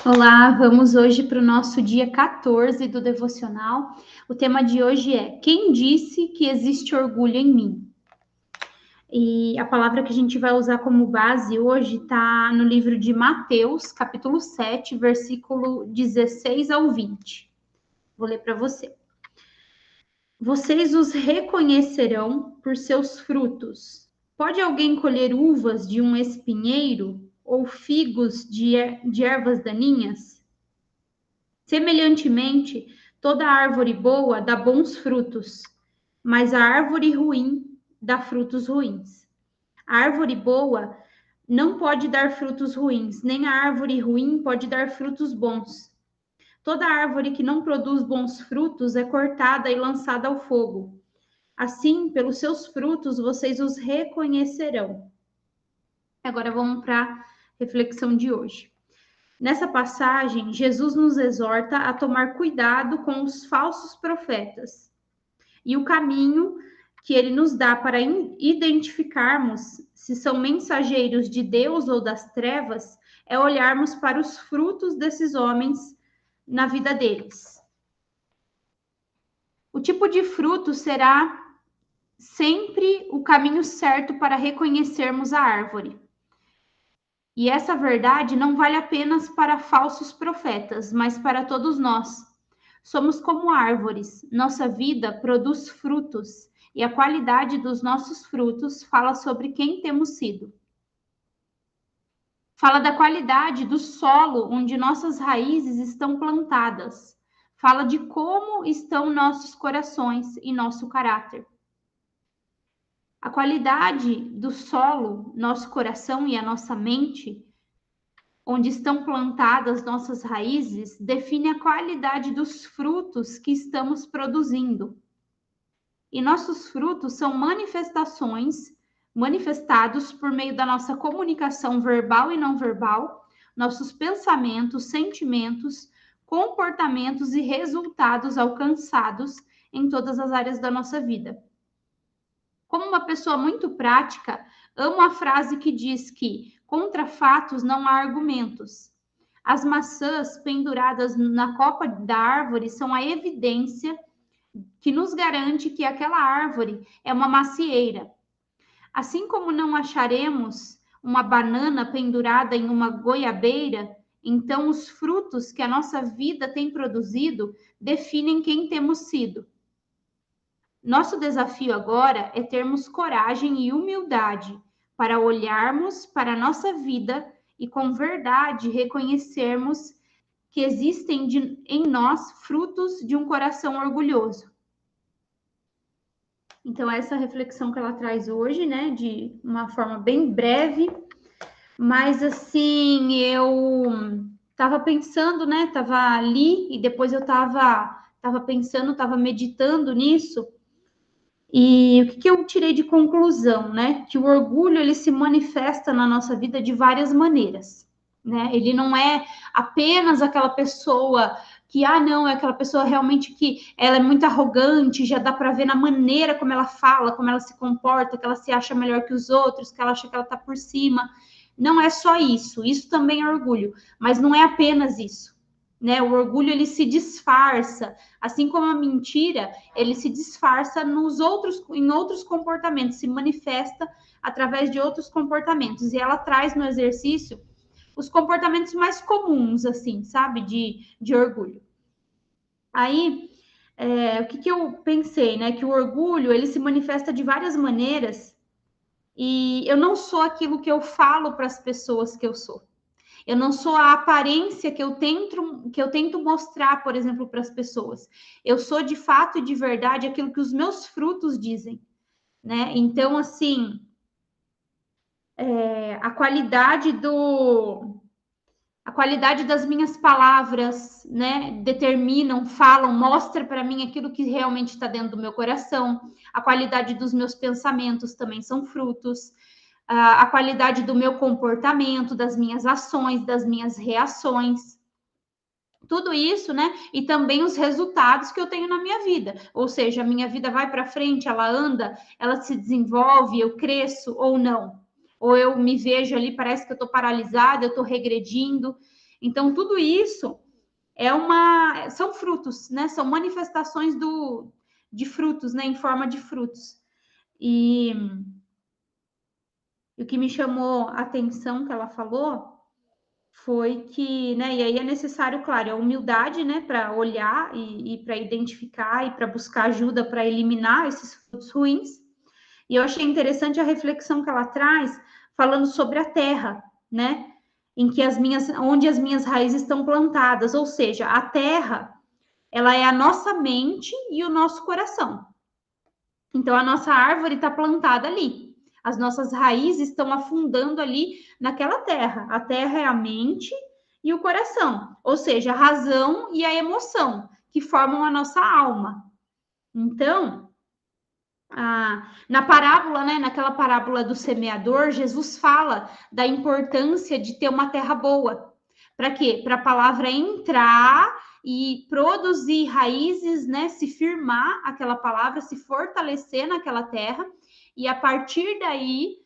Olá, vamos hoje para o nosso dia 14 do devocional. O tema de hoje é: quem disse que existe orgulho em mim? E a palavra que a gente vai usar como base hoje está no livro de Mateus, capítulo 7, versículo 16 ao 20. Vou ler para você. Vocês os reconhecerão por seus frutos. Pode alguém colher uvas de um espinheiro ou figos de ervas daninhas? Semelhantemente, toda árvore boa dá bons frutos, mas a árvore ruim dá frutos ruins. A árvore boa não pode dar frutos ruins, nem a árvore ruim pode dar frutos bons. Toda árvore que não produz bons frutos é cortada e lançada ao fogo. Assim, pelos seus frutos vocês os reconhecerão. Agora vamos para a reflexão de hoje. Nessa passagem, Jesus nos exorta a tomar cuidado com os falsos profetas. E o caminho que ele nos dá para identificarmos se são mensageiros de Deus ou das trevas é olharmos para os frutos desses homens na vida deles. O tipo de fruto será sempre o caminho certo para reconhecermos a árvore. E essa verdade não vale apenas para falsos profetas, mas para todos nós. Somos como árvores, nossa vida produz frutos, e a qualidade dos nossos frutos fala sobre quem temos sido. Fala da qualidade do solo onde nossas raízes estão plantadas. Fala de como estão nossos corações e nosso caráter. A qualidade do solo, nosso coração e a nossa mente, onde estão plantadas nossas raízes, define a qualidade dos frutos que estamos produzindo. E nossos frutos são manifestados por meio da nossa comunicação verbal e não verbal, nossos pensamentos, sentimentos, comportamentos e resultados alcançados em todas as áreas da nossa vida. Como uma pessoa muito prática, amo a frase que diz que contra fatos não há argumentos. As maçãs penduradas na copa da árvore são a evidência que nos garante que aquela árvore é uma macieira. Assim como não acharemos uma banana pendurada em uma goiabeira, então os frutos que a nossa vida tem produzido definem quem temos sido. Nosso desafio agora é termos coragem e humildade para olharmos para a nossa vida e com verdade reconhecermos que existem em nós frutos de um coração orgulhoso. Então, essa reflexão que ela traz hoje, né, de uma forma bem breve, mas assim, eu estava pensando, né, estava ali e depois eu estava pensando, estava meditando nisso. E o que eu tirei de conclusão, né? Que o orgulho ele se manifesta na nossa vida de várias maneiras, né? Ele não é apenas aquela pessoa que, não, é aquela pessoa realmente que ela é muito arrogante, já dá para ver na maneira como ela fala, como ela se comporta, que ela se acha melhor que os outros, que ela acha que ela está por cima. Não é só isso, isso também é orgulho, mas não é apenas isso. Né? O orgulho ele se disfarça, assim como a mentira, ele se disfarça em outros comportamentos, se manifesta através de outros comportamentos. E ela traz no exercício os comportamentos mais comuns, assim, sabe, de orgulho. Aí, o que eu pensei, né? Que o orgulho ele se manifesta de várias maneiras e eu não sou aquilo que eu falo para as pessoas que eu sou. Eu não sou a aparência que eu tento mostrar, por exemplo, para as pessoas. Eu sou de fato e de verdade aquilo que os meus frutos dizem, né? Então, assim, a qualidade das minhas palavras, né? Falam, mostra para mim aquilo que realmente está dentro do meu coração. A qualidade dos meus pensamentos também são frutos. A qualidade do meu comportamento, das minhas ações, das minhas reações. Tudo isso, né? E também os resultados que eu tenho na minha vida. Ou seja, a minha vida vai para frente, ela anda, ela se desenvolve, eu cresço ou não. Ou eu me vejo ali, parece que eu estou paralisada, eu estou regredindo. Então, tudo isso são frutos, né? São manifestações de frutos, né? Em forma de frutos. E o que me chamou a atenção que ela falou foi que, né? E aí é necessário, claro, a humildade, né? Para olhar e para identificar e para buscar ajuda para eliminar esses frutos ruins. E eu achei interessante a reflexão que ela traz, falando sobre a terra, né? Onde as minhas raízes estão plantadas, ou seja, a terra, ela é a nossa mente e o nosso coração. Então, a nossa árvore está plantada ali. As nossas raízes estão afundando ali naquela terra. A terra é a mente e o coração, ou seja, a razão e a emoção, que formam a nossa alma. Então, na parábola, né, naquela parábola do semeador, Jesus fala da importância de ter uma terra boa. Para quê? Para a palavra entrar e produzir raízes, né, se firmar aquela palavra, se fortalecer naquela terra e a partir daí,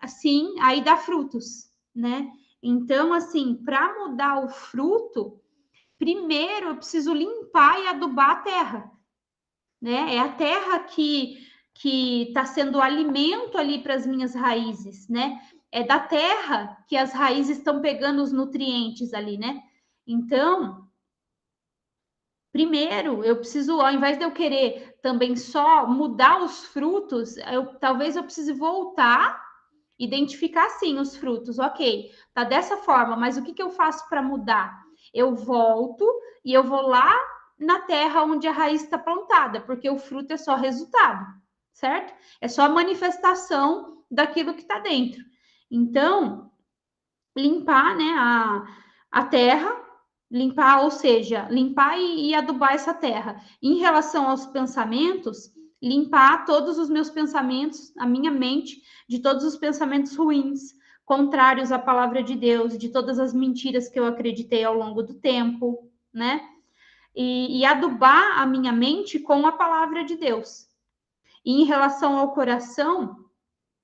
assim, aí dá frutos, né? Então, assim, para mudar o fruto, primeiro eu preciso limpar e adubar a terra, né? É a terra que está sendo alimento ali para as minhas raízes, né? É da terra que as raízes estão pegando os nutrientes ali, né? Então, primeiro, eu preciso, ao invés de eu querer também só mudar os frutos, talvez eu precise voltar, identificar sim os frutos, ok, tá dessa forma, mas o que eu faço para mudar? Eu volto e eu vou lá na terra onde a raiz está plantada, porque o fruto é só resultado, certo? É só a manifestação daquilo que está dentro. Então, limpar, né, a terra, limpar, ou seja, limpar e adubar essa terra. Em relação aos pensamentos, limpar todos os meus pensamentos, a minha mente, de todos os pensamentos ruins, contrários à palavra de Deus, de todas as mentiras que eu acreditei ao longo do tempo, né? E adubar a minha mente com a palavra de Deus. E em relação ao coração,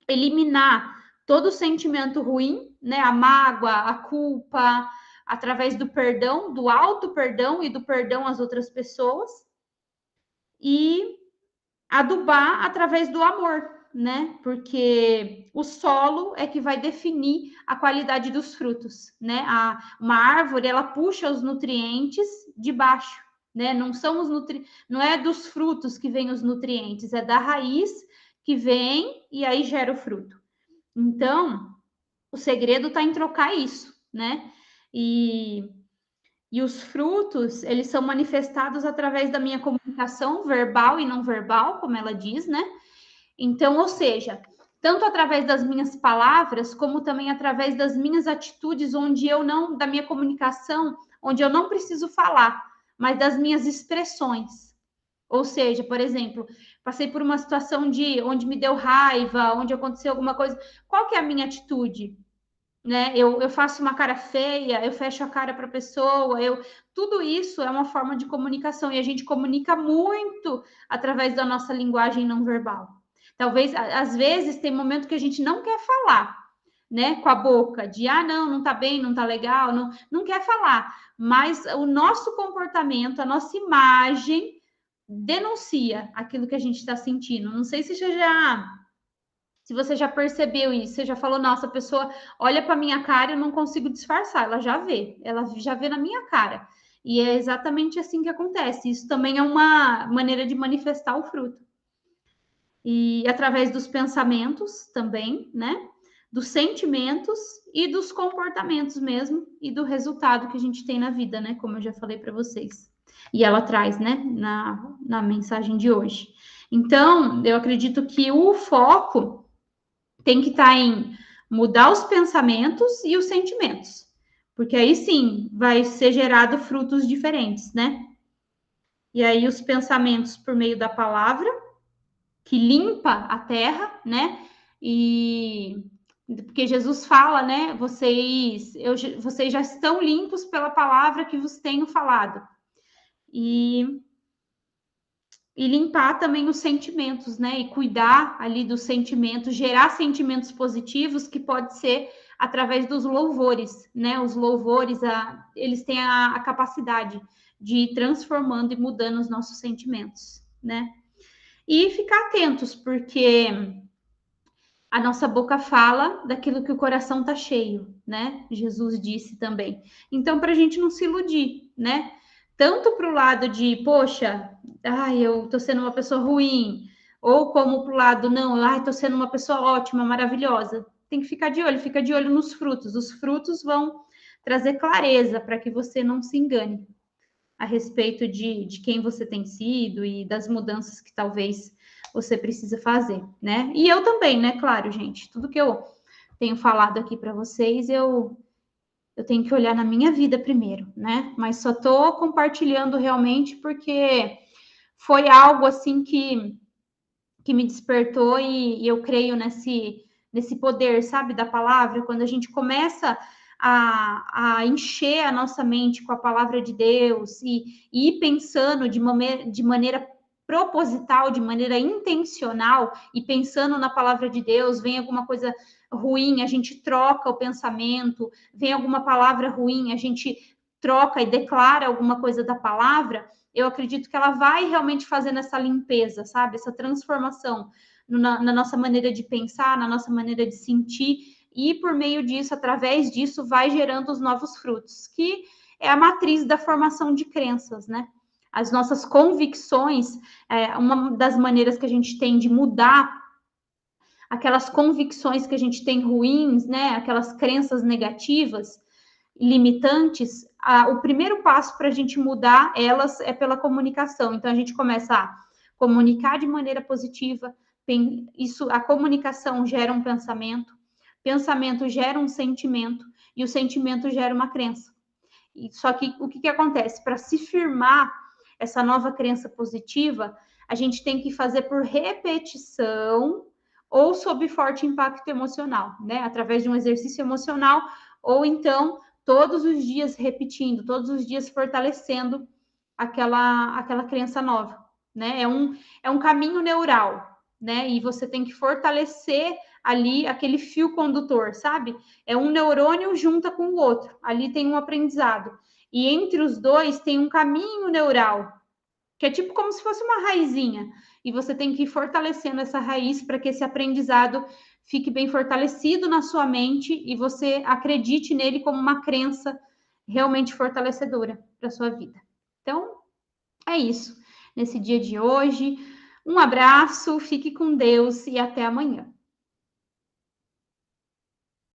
eliminar todo sentimento ruim, né? A mágoa, a culpa, através do perdão, do auto perdão e do perdão às outras pessoas. E adubar através do amor, né? Porque o solo é que vai definir a qualidade dos frutos, né? Uma árvore, ela puxa os nutrientes de baixo, né? Não é dos frutos que vêm os nutrientes, é da raiz que vem e aí gera o fruto. Então, o segredo está em trocar isso, né? E os frutos, eles são manifestados através da minha comunicação verbal e não verbal, como ela diz, né? Então, ou seja, tanto através das minhas palavras, como também através das minhas atitudes, da minha comunicação, onde eu não preciso falar, mas das minhas expressões. Ou seja, por exemplo, passei por uma situação onde me deu raiva, onde aconteceu alguma coisa. Qual que é a minha atitude? Né? Eu faço uma cara feia, eu fecho a cara para a pessoa, tudo isso é uma forma de comunicação e a gente comunica muito através da nossa linguagem não verbal. Talvez, às vezes, tem momento que a gente não quer falar, né, com a boca, de não tá bem, não tá legal, não quer falar, mas o nosso comportamento, a nossa imagem denuncia aquilo que a gente está sentindo. Não sei se você já percebeu isso, você já falou, nossa, a pessoa olha para minha cara e eu não consigo disfarçar, ela já vê na minha cara. E é exatamente assim que acontece. Isso também é uma maneira de manifestar o fruto. E através dos pensamentos também, né? Dos sentimentos e dos comportamentos mesmo, e do resultado que a gente tem na vida, né? Como eu já falei para vocês. E ela traz, né, na mensagem de hoje. Então, eu acredito que o foco tem que estar em mudar os pensamentos e os sentimentos, porque aí sim vai ser gerado frutos diferentes, né? E aí os pensamentos por meio da palavra, que limpa a terra, né? E porque Jesus fala, né? Vocês já estão limpos pela palavra que vos tenho falado. E limpar também os sentimentos, né? E cuidar ali dos sentimentos, gerar sentimentos positivos, que pode ser através dos louvores, né? Os louvores, eles têm a capacidade de ir transformando e mudando os nossos sentimentos, né? E ficar atentos, porque a nossa boca fala daquilo que o coração tá cheio, né? Jesus disse também. Então, para a gente não se iludir, né? Tanto para o lado de, poxa, ai, eu tô sendo uma pessoa ruim, ou como para o lado, não, ai, tô sendo uma pessoa ótima, maravilhosa. Tem que ficar de olho, fica de olho nos frutos. Os frutos vão trazer clareza para que você não se engane a respeito de quem você tem sido e das mudanças que talvez você precisa fazer, né? E eu também, né? Claro, gente, tudo que eu tenho falado aqui para vocês, eu tenho que olhar na minha vida primeiro, né? Mas só tô compartilhando realmente porque foi algo assim que me despertou e eu creio nesse poder, sabe, da palavra, quando a gente começa a encher a nossa mente com a palavra de Deus e ir pensando de maneira proposital, de maneira intencional, e pensando na palavra de Deus, vem alguma coisa ruim, a gente troca o pensamento, vem alguma palavra ruim, a gente troca e declara alguma coisa da palavra, eu acredito que ela vai realmente fazendo essa limpeza, sabe? Essa transformação na nossa maneira de pensar, na nossa maneira de sentir, e por meio disso, através disso, vai gerando os novos frutos, que é a matriz da formação de crenças, né? As nossas convicções, uma das maneiras que a gente tem de mudar aquelas convicções que a gente tem ruins, né? Aquelas crenças negativas, limitantes, o primeiro passo para a gente mudar elas é pela comunicação. Então, a gente começa a comunicar de maneira positiva, a comunicação gera um pensamento gera um sentimento, e o sentimento gera uma crença. Só que o que acontece? Para se firmar essa nova crença positiva, a gente tem que fazer por repetição ou sob forte impacto emocional, né? Através de um exercício emocional, ou então todos os dias repetindo, todos os dias fortalecendo aquela crença nova, né? É um caminho neural, né? E você tem que fortalecer ali aquele fio condutor, sabe? É um neurônio junta com o outro. Ali tem um aprendizado. E entre os dois tem um caminho neural, que é tipo como se fosse uma raizinha. E você tem que ir fortalecendo essa raiz para que esse aprendizado fique bem fortalecido na sua mente e você acredite nele como uma crença realmente fortalecedora para a sua vida. Então, é isso. Nesse dia de hoje, um abraço, fique com Deus e até amanhã.